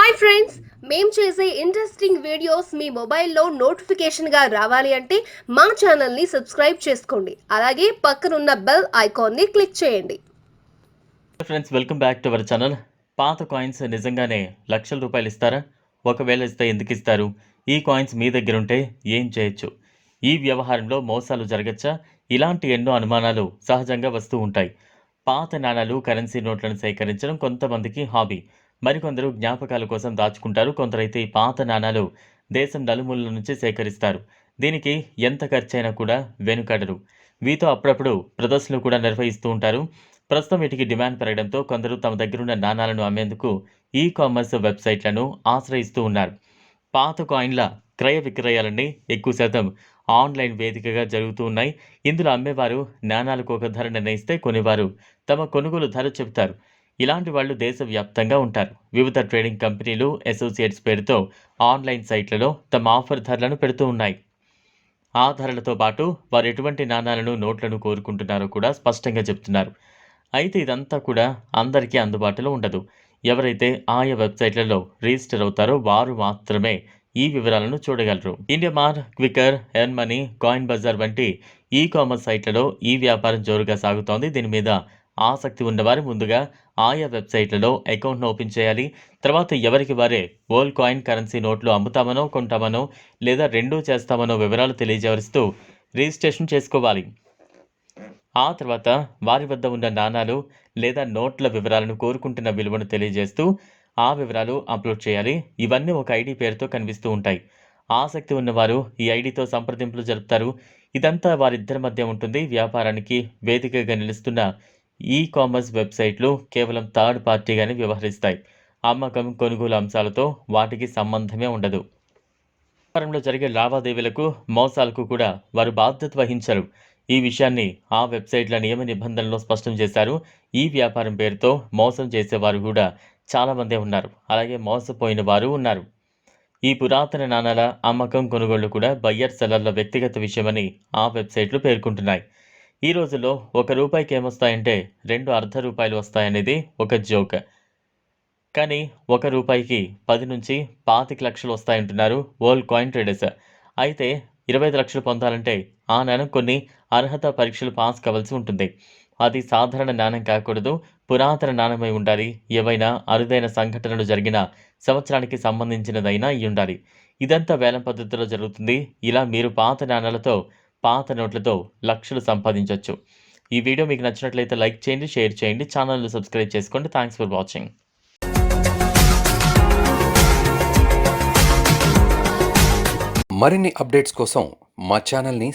Hi friends, మేము చేసే interesting videos మీ మొబైల్లో నోటిఫికేషన్గా రావాలి అంటే మా ఛానల్ని సబ్స్క్రైబ్ చేసుకోండి. అలాగే పక్కనున్న బెల్ ఐకాన్ని క్లిక్ చేయండి. Friends, welcome back to our channel. పాత కాయిన్స్ నిజంగానే లక్షల రూపాయలు ఇస్తారా? ఒకవేళ ఇస్తే ఎందుకు ఇస్తారు? ఈ కాయిన్స్ మీ దగ్గర ఉంటే ఏం చేయొచ్చు? ఈ వ్యవహారంలో మోసాలు జరగచ్చా? ఇలాంటి ఎన్నో అనుమానాలు సహజంగా వస్తూ ఉంటాయి. పాత నాణాలు, కరెన్సీ నోట్లను సేకరించడం కొంతమందికి హాబీ. మరికొందరు జ్ఞాపకాల కోసం దాచుకుంటారు. కొందరైతే ఈ పాత నాణాలు దేశం నలుమూలల నుంచి సేకరిస్తారు. దీనికి ఎంత ఖర్చైనా కూడా వెనుకాడరు. వీటితో అప్పుడప్పుడు ప్రదర్శనలు కూడా నిర్వహిస్తూ ఉంటారు. ప్రస్తుతం వీటికి డిమాండ్ పెరగడంతో కొందరు తమ దగ్గరున్న నాణాలను అమ్మేందుకు ఈ కామర్స్ వెబ్సైట్లను ఆశ్రయిస్తూ ఉన్నారు. పాత కాయిన్ల క్రయ విక్రయాలన్నీ ఎక్కువ శాతం ఆన్లైన్ వేదికగా జరుగుతూ ఉన్నాయి. ఇందులో అమ్మేవారు నాణాలకు ఒక ధర నిర్ణయిస్తే కొనేవారు తమ కొనుగోలు ధర చెబుతారు. ఇలాంటి వాళ్ళు దేశవ్యాప్తంగా ఉంటారు. వివిధ ట్రేడింగ్ కంపెనీలు, అసోసియేట్స్ పేరుతో ఆన్లైన్ సైట్లలో తమ ఆఫర్ ధరలను పెడుతూ ఉన్నాయి. ఆ ధరలతో పాటు వారు ఎటువంటి నాణాలను, నోట్లను కోరుకుంటున్నారో కూడా స్పష్టంగా చెప్తున్నారు. అయితే ఇదంతా కూడా అందరికీ అందుబాటులో ఉండదు. ఎవరైతే ఆయా వెబ్సైట్లలో రిజిస్టర్ అవుతారో వారు మాత్రమే ఈ వివరాలను చూడగలరు. IndiaMART, Quikr, earn money, Coin Bazaar వంటి ఈ కామర్స్ సైట్లలో ఈ వ్యాపారం జోరుగా సాగుతోంది. దీని మీద ఆసక్తి ఉన్నవారు ముందుగా ఆయా వెబ్సైట్లలో అకౌంట్ను ఓపెన్ చేయాలి. తర్వాత ఎవరికి వారే ఓల్డ్ కాయిన్, కరెన్సీ నోట్లు అమ్ముతామనో, కొంటామనో లేదా రెండూ చేస్తామనో వివరాలు తెలియజేస్తూ రిజిస్ట్రేషన్ చేసుకోవాలి. ఆ తర్వాత వారి వద్ద ఉన్న నాణాలు లేదా నోట్ల వివరాలను, కోరుకుంటున్న విలువను తెలియజేస్తూ ఆ వివరాలు అప్లోడ్ చేయాలి. ఇవన్నీ ఒక ఐడి పేరుతో కనిపిస్తూ ఉంటాయి. ఆసక్తి ఉన్నవారు ఈ ఐడితో సంప్రదింపులు జరుపుతారు. ఇదంతా వారిద్దరి మధ్య ఉంటుంది. వ్యాపారానికి వేదికగా నిలుస్తున్న ఈ కామర్స్ వెబ్సైట్లు కేవలం థర్డ్ పార్టీగానే వ్యవహరిస్తాయి. అమ్మకం, కొనుగోలు అంశాలతో వాటికి సంబంధమే ఉండదు. వ్యాపారంలో జరిగే లావాదేవీలకు, మోసాలకు కూడా వారు బాధ్యత వహించరు. ఈ విషయాన్ని ఆ వెబ్సైట్ల నియమ నిబంధనలో స్పష్టం చేశారు. ఈ వ్యాపారం పేరుతో మోసం చేసేవారు కూడా చాలామందే ఉన్నారు. అలాగే మోసపోయిన వారు ఉన్నారు. ఈ పురాతన నాణాల అమ్మకం, కొనుగోళ్లు కూడా బయ్యర్ సెల్లర్ల వ్యక్తిగత విషయమని ఆ వెబ్సైట్లు పేర్కొంటున్నాయి. ఈ రోజుల్లో ₹1 ఏమొస్తాయంటే 2 అర్ధ రూపాయలు వస్తాయనేది ఒక జోక్. కానీ ₹1కి 10 నుంచి 25 లక్షలు వస్తాయంటున్నారు ఓల్డ్ కాయిన్ ట్రేడర్స్. అయితే 25 లక్షలు పొందాలంటే ఆ నాణం కొన్ని అర్హత పరీక్షలు పాస్ కావాల్సి ఉంటుంది. అది సాధారణ నాణం కాకూడదు, పురాతన నాణ్యమై ఉండాలి. ఏవైనా అరుదైన సంఘటనలు జరిగిన సంవత్సరానికి సంబంధించినదైనా అయి ఉండాలి. ఇదంతా వేలం పద్ధతిలో జరుగుతుంది. ఇలా మీరు పాత నాణాలతో, పాత నోట్లతో లక్షలు సంపాదించవచ్చు. ఈ వీడియో మీకు నచ్చినట్లయితే లైక్ చేయండి, షేర్ చేయండి, ఛానల్ను సబ్స్క్రైబ్ చేసుకోండి. Thanks for watching. మరిన్ని అప్డేట్స్ కోసం మా ఛానల్ని